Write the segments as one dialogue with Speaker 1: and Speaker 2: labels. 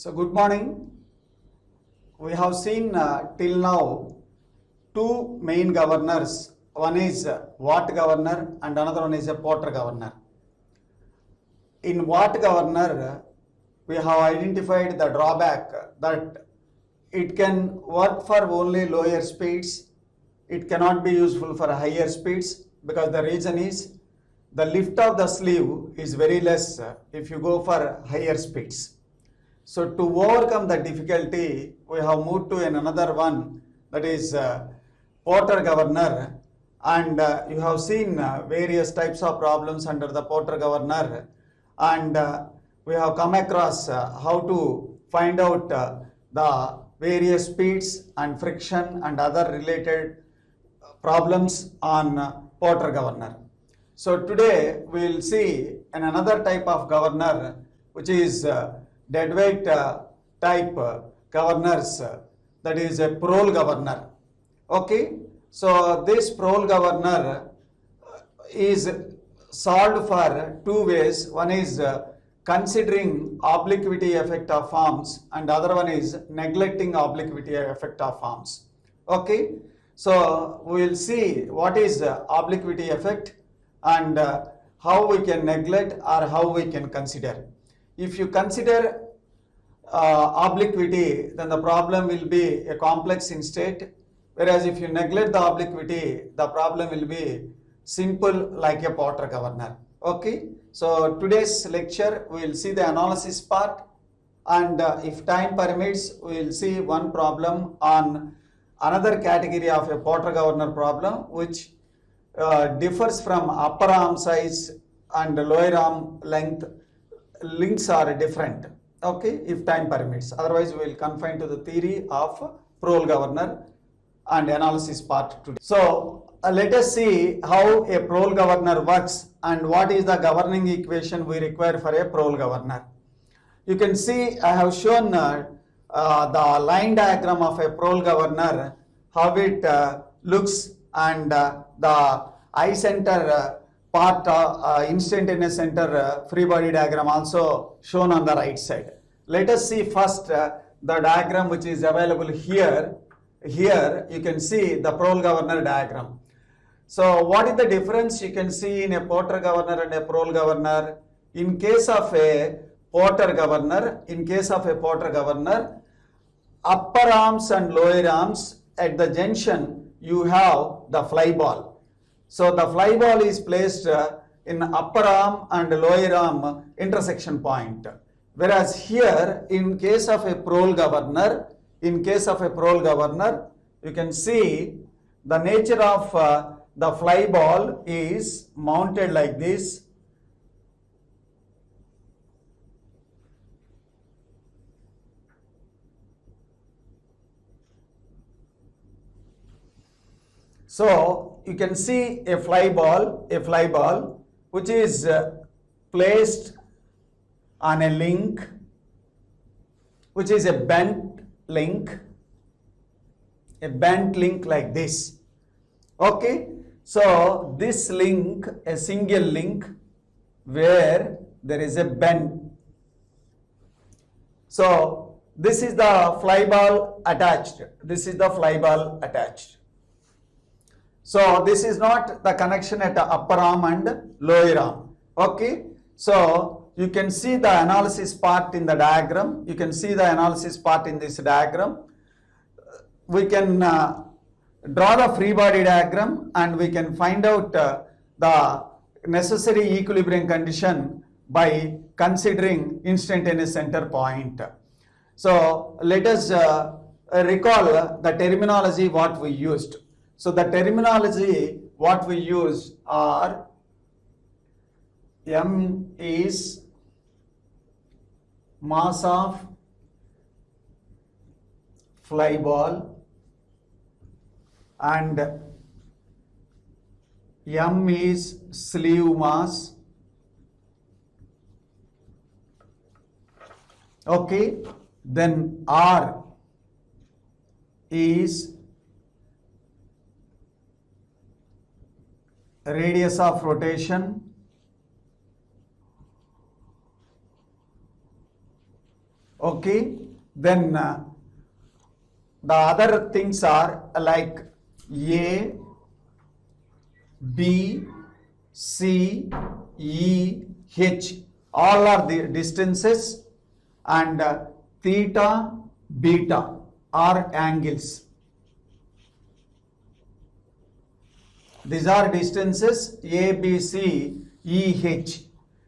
Speaker 1: So good morning. We have seen till now two main governors. One is Watt governor and another one is a Porter governor. In Watt governor, we have identified the drawback that it can work for only lower speeds. It cannot be useful for higher speeds because the reason is the lift of the sleeve is very less if you go for higher speeds. So to overcome the difficulty, we have moved to another one, that is Porter governor, and you have seen various types of problems under the Porter governor, and we have come across how to find out the various speeds and friction and other related problems on Porter governor. So today we will see another type of governor, which is deadweight type governors, that is a parole governor. Okay, so this parole governor is solved for two ways. One is considering obliquity effect of forms and other one is neglecting obliquity effect of forms. Okay, so we will see what is obliquity effect and how we can neglect or how we can consider. If you consider obliquity, then the problem will be a complex in state, whereas if you neglect the obliquity, the problem will be simple like a Porter governor. Okay, so today's lecture we will see the analysis part, and if time permits we will see one problem on another category of a Porter governor problem, which differs from upper arm size and lower arm length. Links are different, okay, if time permits. Otherwise we will confine to the theory of parole governor and analysis part today. So let us see how a parole governor works and what is the governing equation we require for a parole governor. You can see I have shown the line diagram of a parole governor, how it looks, and the eye center part instantaneous center free body diagram also shown on the right side. Let us see first the diagram which is available here. Here you can see the parole governor diagram. So what is the difference you can see in a Porter governor and a parole governor? In case of a Porter governor, upper arms and lower arms, at the junction you have the fly ball. So the fly ball is placed in upper arm and lower arm intersection point. Whereas here, in case of a parole governor, you can see the nature of the fly ball is mounted like this. So you can see a fly ball which is placed on a link, which is a bent link like this. Okay, so this link, a single link where there is a bend. So this is the fly ball attached. So this is not the connection at the upper arm and lower arm. Okay, so you can see the analysis part in the diagram. You can see the analysis part in this diagram. We can draw the free body diagram and we can find out the necessary equilibrium condition by considering instantaneous center point. So let us recall the terminology what we used. So the terminology what we use are M is mass of fly ball and M is sleeve mass. Okay, then R is radius of rotation Okay, then the other things are like A, B, C, E, H. All are the distances, and theta, beta are angles. These are distances A, B, C, E, H.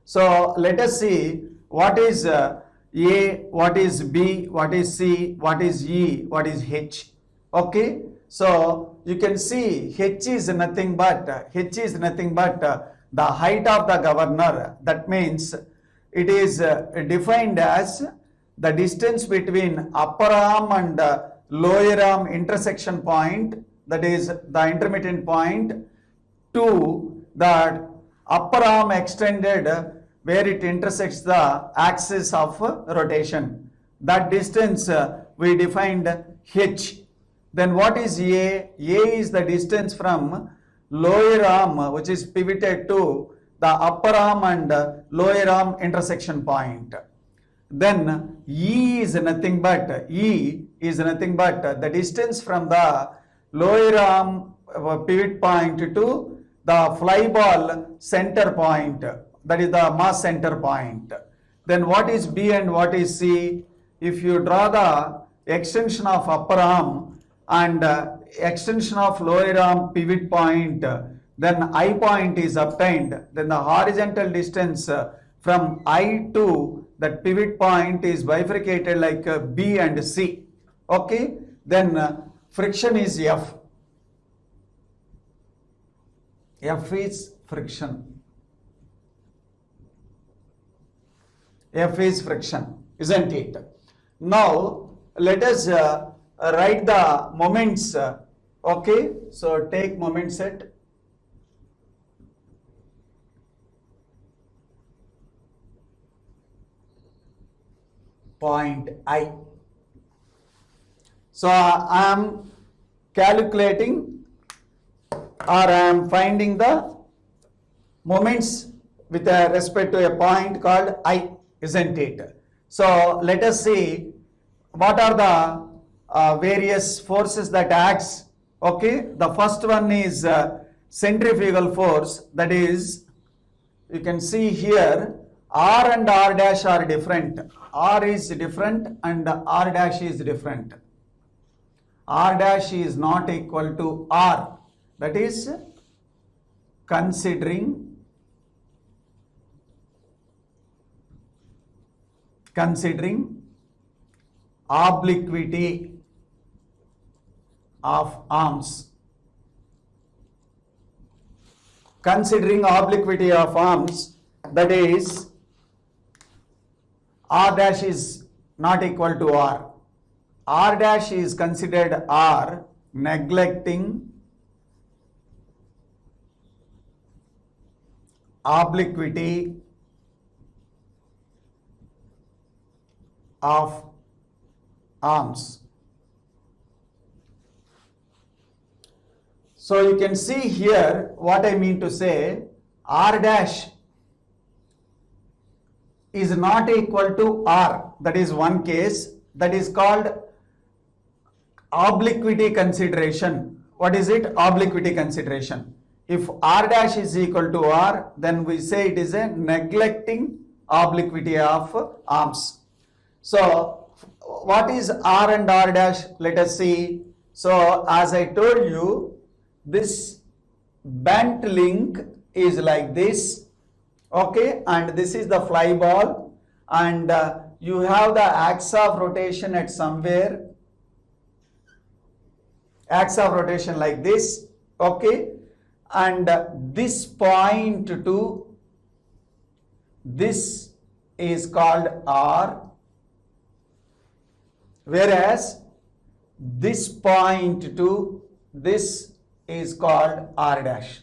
Speaker 1: So let us see what is A, what is B, what is C, what is E, what is H. Okay, so you can see H is nothing but the height of the governor. That means it is defined as the distance between upper arm and lower arm intersection point, that is the intermittent point, to the upper arm extended where it intersects the axis of rotation. That distance we defined H. Then what is A? A is the distance from lower arm, which is pivoted, to the upper arm and lower arm intersection point. Then E is nothing but the distance from the lower arm pivot point to the fly ball center point, that is the mass center point. Then what is B and what is C? If you draw the extension of upper arm and extension of lower arm pivot point, then I point is obtained. Then the horizontal distance from I to that pivot point is bifurcated like B and C. Okay, then friction is F. F is friction. F is friction, isn't it? Now let us write the moments. Okay, so take moment set. Point I. So I am calculating, or I am finding the moments with respect to a point called I, isn't it? So let us see what are the various forces that acts. Okay, the first one is centrifugal force, that is, you can see here R and R dash are different. R is different and R dash is different. R dash is not equal to R, that is considering obliquity of arms. Considering obliquity of arms, that is R dash is not equal to R. R dash is considered R, neglecting obliquity of arms. So you can see here what I mean to say. R dash is not equal to R. That is one case. That is called obliquity consideration. What is it? Obliquity consideration. If R dash is equal to R, then we say it is a neglecting obliquity of arms. So what is R and R dash? Let us see. So as I told you, this bent link is like this. Okay, and this is the fly ball, and you have the axis of rotation at somewhere, axis of rotation like this. Okay, and this point to this is called R, whereas this point to this is called R dash.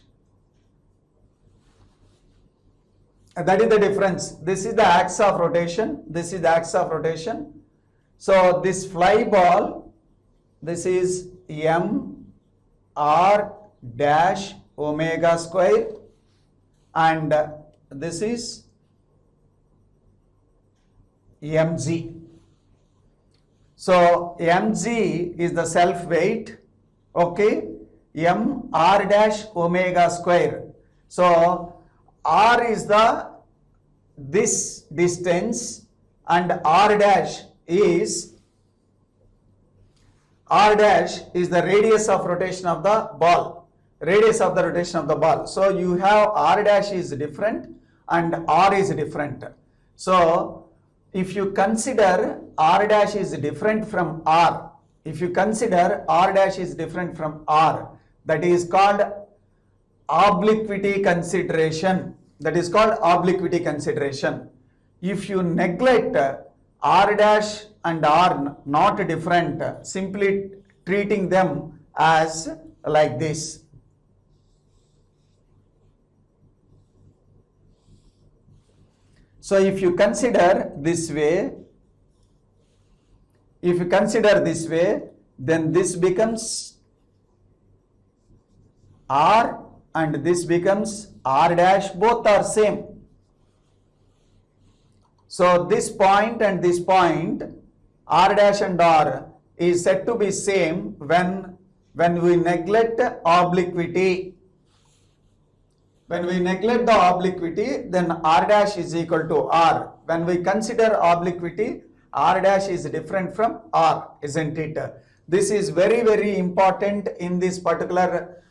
Speaker 1: That is the difference. This is the axis of rotation. This is the axis of rotation. So this fly ball, this is M R dash omega square, and this is mg. So mg is the self weight, okay, m r dash omega square. So r is the this distance and r dash is the radius of rotation of the ball. Radius of the rotation of the ball. So you have r dash is different and r is different. So if you consider r dash is different from r, if you consider r dash is different from r, that is called obliquity consideration. That is called obliquity consideration. If you neglect r dash and r not different, simply treating them as like this. So if you consider this way, then this becomes r and this becomes r dash, both are same. So this point and this point, r dash and r is said to be same when we neglect obliquity. When we neglect the obliquity, then r dash is equal to r. When we consider obliquity, r dash is different from r, isn't it? This is very, very important in this particular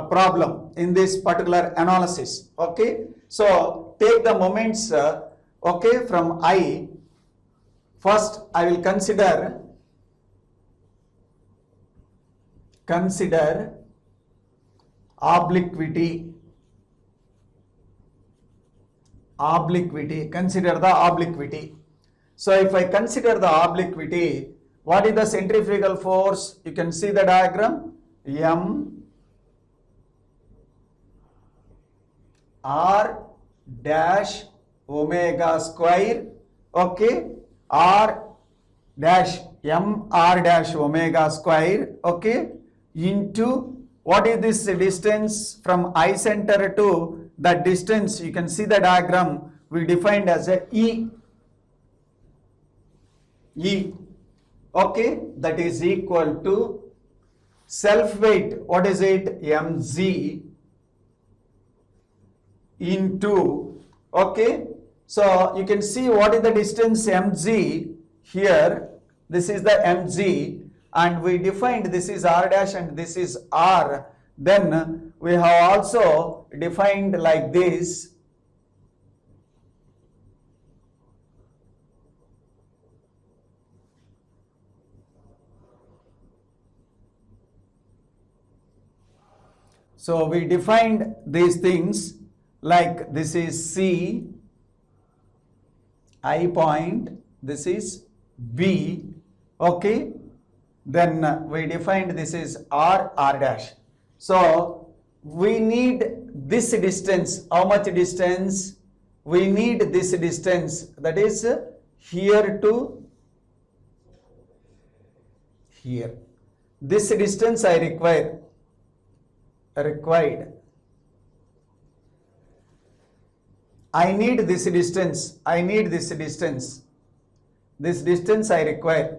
Speaker 1: problem, in this particular analysis. Okay, so take the moments okay, from I. First I will consider obliquity. Consider the obliquity. So if I consider the obliquity, what is the centrifugal force? You can see the diagram. M r dash omega square, okay, r dash m r dash omega square, okay, into what is this distance from I center to that distance? You can see the diagram we defined as a E, okay, that is equal to self weight. What is it? mg into, okay, so you can see what is the distance mg here. This is the mg and we defined this is r dash and this is r. Then we have also defined like this. So we defined these things like this is C, I point, this is B, okay. Then we defined this is R, R dash. So we need this distance. How much distance? We need this distance, that is here to here. This distance I required. I need this distance. This distance I require.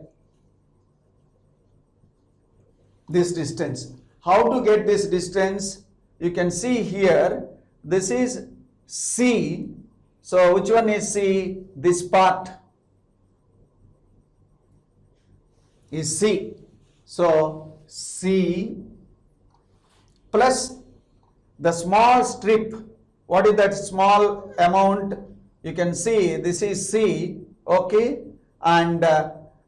Speaker 1: This distance. How to get this distance? You can see here, this is C. So which one is C? This part is C. So C plus the small strip. What is that small amount? You can see this is C, okay, and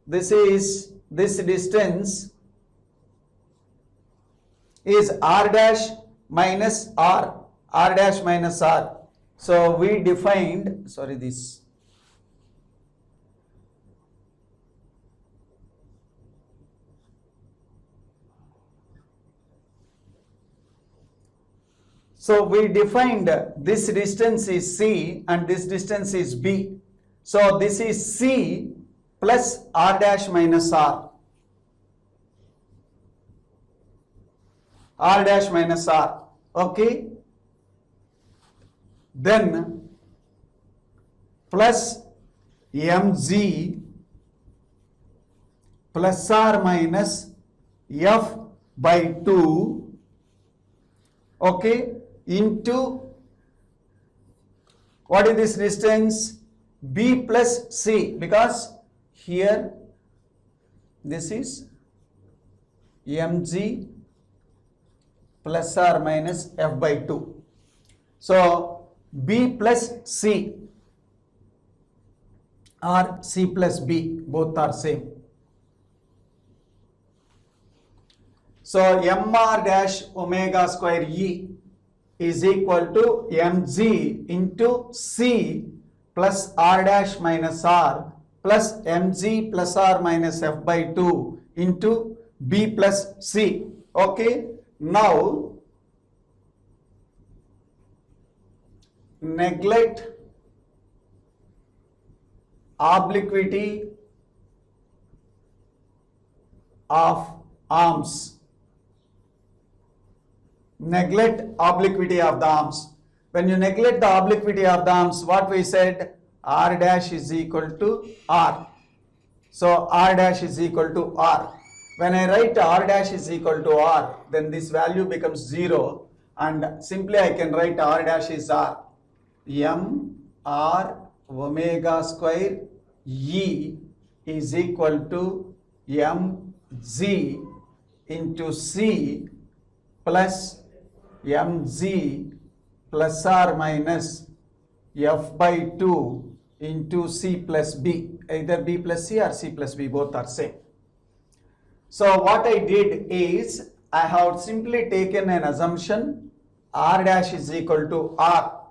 Speaker 1: this is this distance is r dash minus r, r dash minus r. So we defined, sorry, this. So we defined this distance is C and this distance is B. So this is C plus r dash minus r. R dash minus r, okay. Then plus mg plus or minus f by 2, okay, into what is this distance? B plus C, because here this is mg plus or minus f by 2. So B plus C or C plus B, both are same. So mr dash omega square E is equal to mg into C plus r dash minus r plus mg plus r minus f by 2 into B plus C. Okay, now neglect obliquity of arms. Neglect obliquity of the arms. When you neglect the obliquity of the arms, what we said? R dash is equal to R. So R dash is equal to R. When I write R dash is equal to R, then this value becomes 0, and simply I can write R dash is R. M R omega square E is equal to mg into C plus mg plus or minus f by 2 into C plus B. Either B plus C or C plus B, both are same. So what I did is, I have simply taken an assumption R dash is equal to R.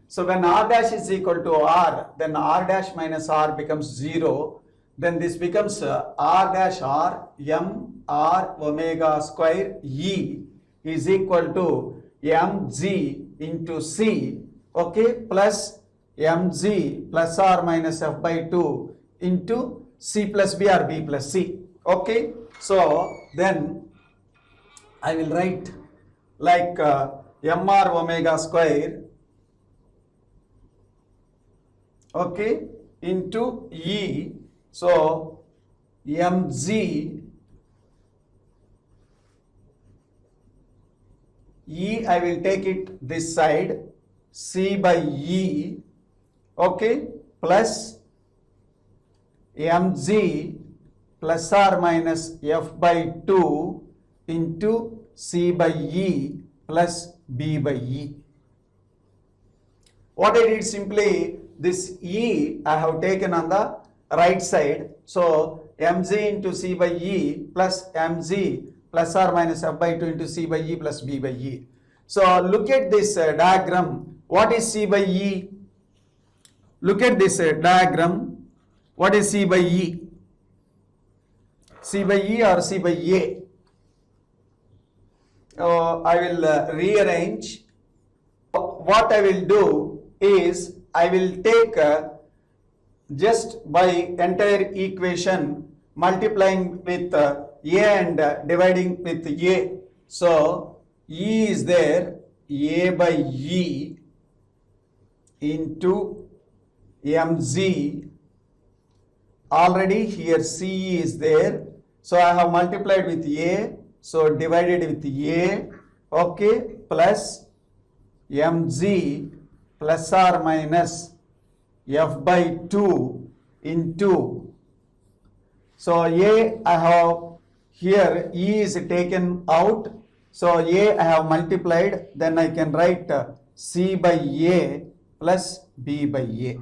Speaker 1: So when R dash is equal to R, then R dash minus R becomes 0. Then this becomes R dash R M R omega square E is equal to mg into C, okay, plus mg plus R minus f by 2 into C plus B or B plus C. Okay, so then I will write like mr omega square, okay, into E. So mg E, I will take it this side, C by E, okay, plus mg plus or minus f by 2 into C by E plus B by E. What I did, simply this E I have taken on the right side. So mg into C by E plus mg plus or minus f by 2 into C by E plus B by E. So look at this diagram. What is C by E? Look at this diagram. What is C by E? C by E or C by A? I will rearrange. What I will do is, I will take just by entire equation multiplying with A and dividing with A. So E is there, A by E into mg. Already here C is there, so I have multiplied with A, so divided with A, okay, plus mg plus or minus f by 2 into, so A I have here, E is taken out, so A I have multiplied, then I can write C by A plus B by A.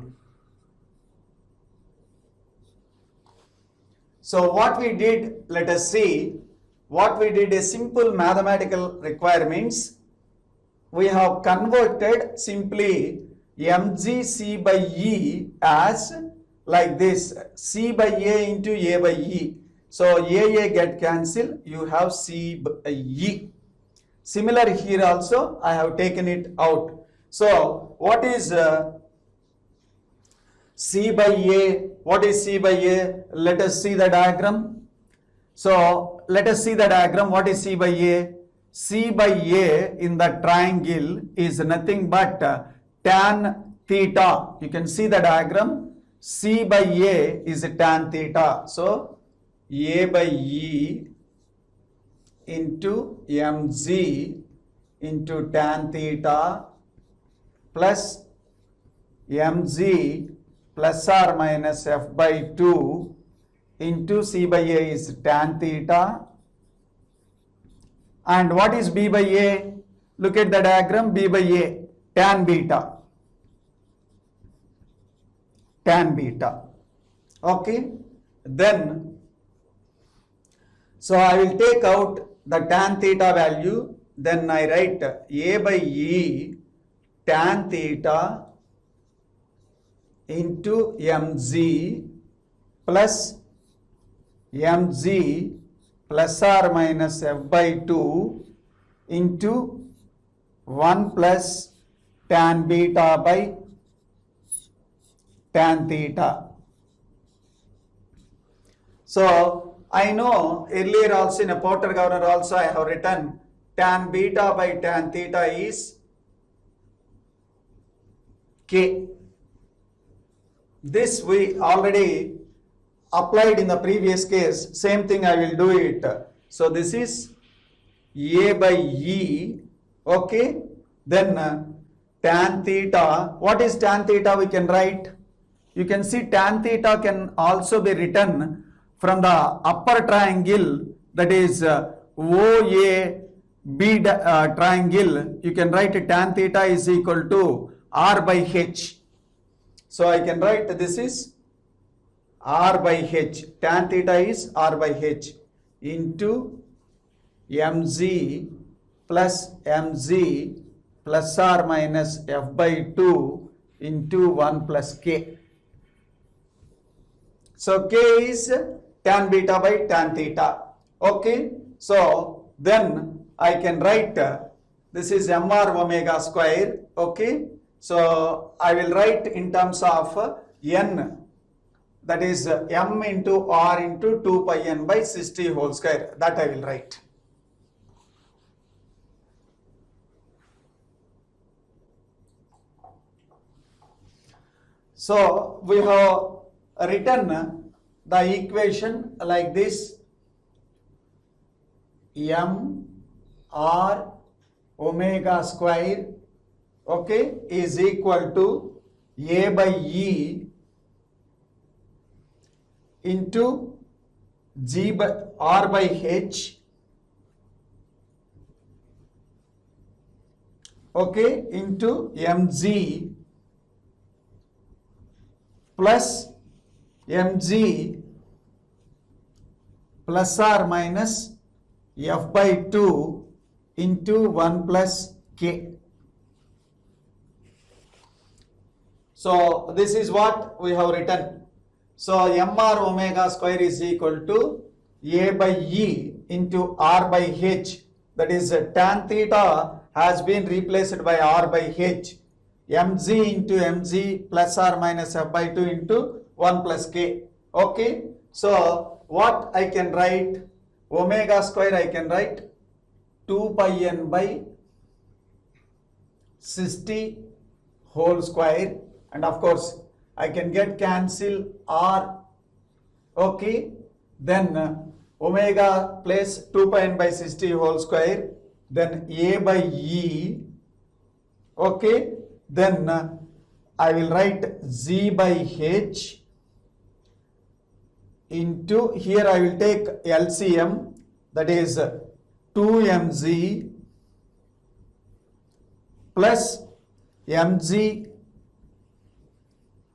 Speaker 1: So what we did, let us see, what we did is simple mathematical requirements. We have converted simply mg C by E as like this, C by A into A by E. So A get cancelled, you have C by E. Similar here also, I have taken it out. So what is C by A? What is C by A? Let us see the diagram. So let us see the diagram. What is C by A? C by A in the triangle is nothing but tan theta. You can see the diagram. C by A is tan theta. So A by E into mg into tan theta plus mg plus or minus f by 2 into c by a is tan theta. And what is b by a? Look at the diagram. B by a, tan beta. Tan beta. Okay. Then, so I will take out the tan theta value. Then I write a by e tan theta into mg plus mg plus or minus f by 2 into 1 plus tan beta by tan theta. So I know earlier also in a Porter governor also I have written tan beta by tan theta is K. This we already applied in the previous case. Same thing I will do it. So this is A by E. Okay. Then tan theta. What is tan theta? We can write. You can see tan theta can also be written from the upper triangle, that is OAB triangle. You can write tan theta is equal to R by H. So I can write this is R by H. Tan theta is R by H into mg plus mg plus or minus f by 2 into 1 plus k. So k is tan beta by tan theta. Okay. So then I can write this is mr omega square. Okay. So I will write in terms of n, that is m into r into 2 pi n by 60 whole square. That I will write. So we have written the equation like this: m r omega square, okay, is equal to a by e into g by r by h, okay, into mg plus mg plus or minus f by 2 into 1 plus k. So this is what we have written. So mr omega square is equal to a by e into r by h, that is tan theta has been replaced by r by h, mg into mg plus or minus f by 2 into 1 plus k. Okay. So what I can write? Omega square I can write 2 pi n by 60 whole square, and of course I can get cancel r. Okay. Then omega place 2 pi n by 60 whole square, then a by e. Okay. Then I will write z by h into, here I will take LCM, that is 2mg plus mg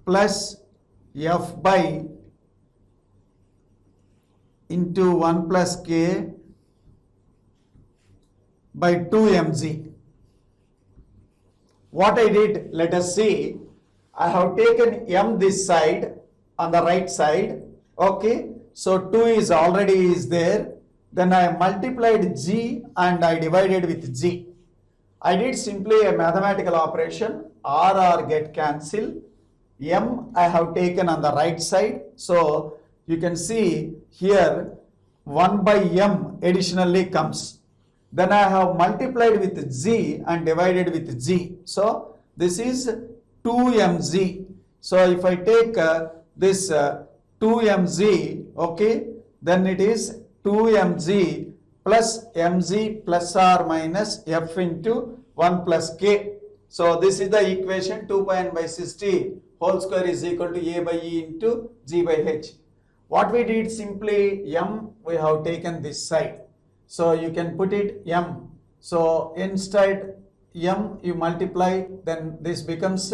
Speaker 1: plus f by into 1 plus k by 2mg. What I did, let us see. I have taken m this side on the right side. Okay. So 2 is already is there. Then I multiplied g and I divided with g. I did simply a mathematical operation. R get cancel. M I have taken on the right side. So you can see here 1 by m additionally comes. Then I have multiplied with g and divided with g. So this is 2mg. So if I take this 2mg, okay, then it is 2mg plus mg plus or minus f into 1 plus k. So this is the equation. 2 pi n by 60 whole square is equal to a by e into g by h. What we did, simply m we have taken this side. So you can put it m. So instead m you multiply, then this becomes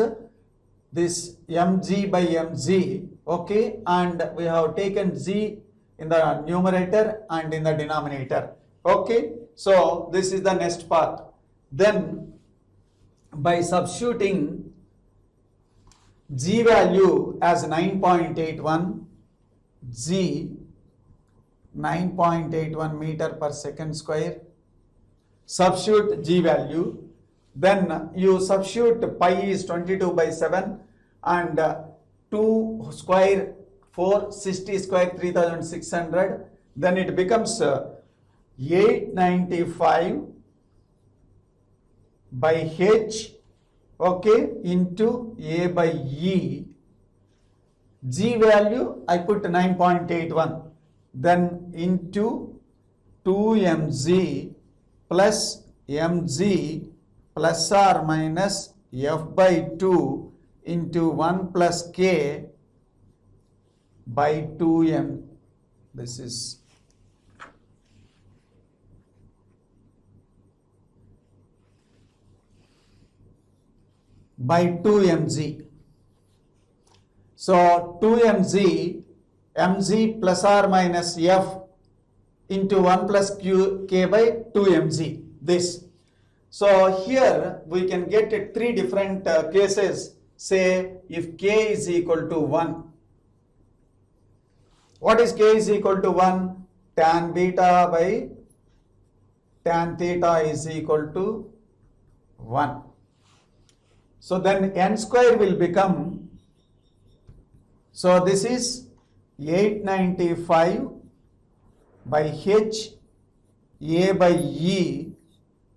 Speaker 1: this mg by mg, okay, and we have taken g in the numerator and in the denominator, okay. So this is the next part. Then by substituting g value as 9.81, g 9.81 meter per second square, substitute g value, then you substitute pi is 22 by 7 and 2 square 4, 60 square 3600, then it becomes 895 by h, okay, into a by e. G value I put 9.81, then into 2mg plus mg plus or minus f by 2 into 1 plus k by 2m. This is by 2mg. So 2mg, mg plus or minus f into 1 plus k by 2mg, this. So here we can get 3 different cases. Say if k is equal to 1. What is k is equal to 1? Tan beta by tan theta is equal to 1. So then n square will become, so this is 895 by h a by e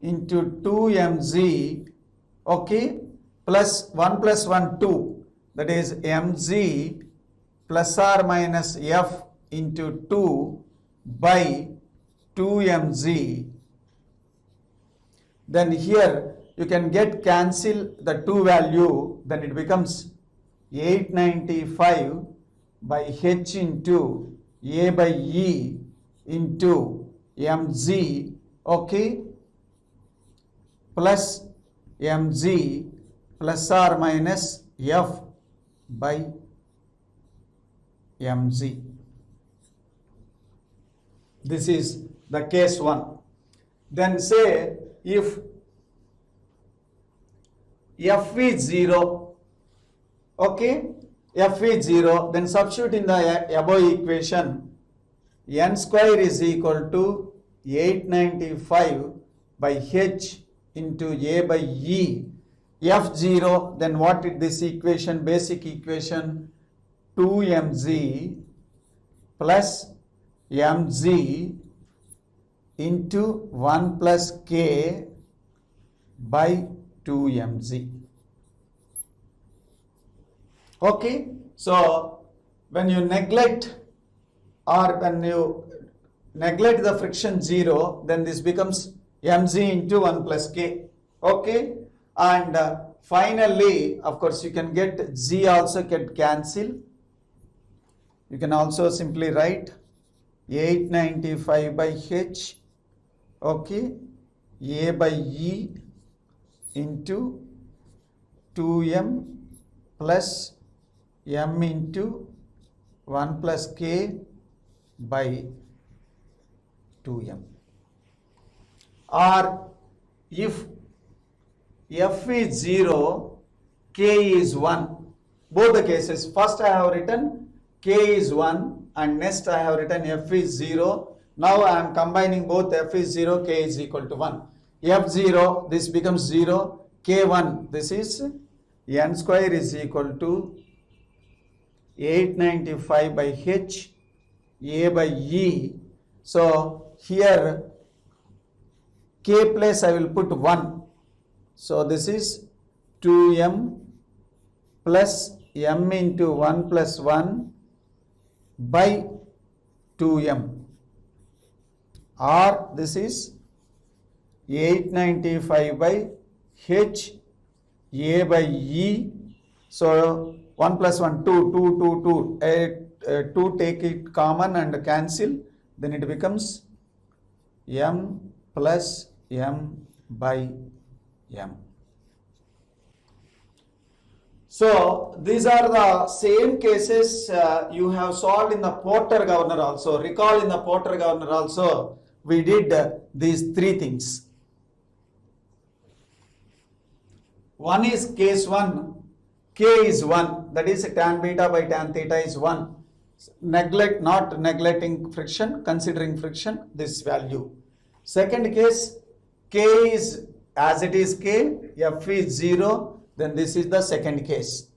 Speaker 1: into 2mg, okay, plus 1 plus 1 2, that is mg plus or minus f into 2 by 2mg. Then here you can get cancel the 2 value, then it becomes 895 by h into a by e into mg, okay, plus mg plus or minus f by mg. This is the case 1. Then say if f is 0, okay, f is 0, then substitute in the above equation n square is equal to 895 by h into a by e. f0, then what is this equation, basic equation, 2mg plus mg into 1 plus k by 2mg. Okay, so when you neglect or when you neglect the friction 0, then this becomes mg into 1 plus k, okay, and finally of course you can get g also get cancel. You can also simply write 895 by h, okay, a by e into 2m plus m into 1 plus k by 2m. Or if f is 0, k is 1, both the cases, first I have written k is 1 and next I have written f is 0. Now I am combining both, f is 0, k is equal to 1. f0, this becomes 0, k1, this is n square is equal to 895 by h a by e. So here k place I will put 1. So this is 2m plus m into 1 plus 1 by 2m, or this is 895 by h a by e. So 1 plus 1 2 2 2 2 2 take it common and cancel, then it becomes m plus m by m. So these are the same cases you have solved in the Porter governor also. Recall in the Porter governor also we did these three things. One is case 1, k is 1, that is tan beta by tan theta is 1. Not neglecting friction, considering friction, this value. Second case, k is as it is k, f is 0, then this is the second case.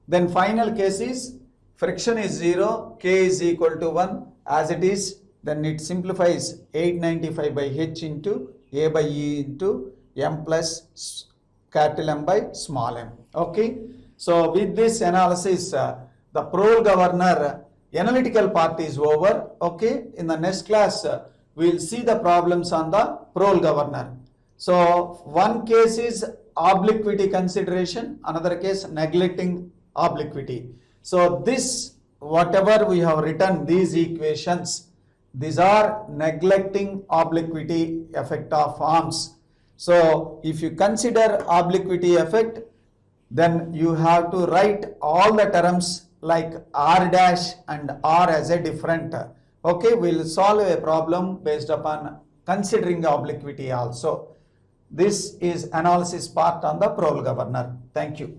Speaker 1: Then final case is friction is 0, k is equal to 1 as it is, then it simplifies 895 by h into a by e into m plus capital M by small m. Okay. So with this analysis, the parole governor analytical part is over. Okay. In the next class, we will see the problems on the parole governor. So one case is obliquity consideration, another case neglecting obliquity. So this, whatever we have written, these equations, these are neglecting obliquity effect of arms. So if you consider obliquity effect, then you have to write all the terms like r dash and r as a different. Okay, we'll solve a problem based upon considering obliquity also. This is analysis part on the parole governor. Thank you.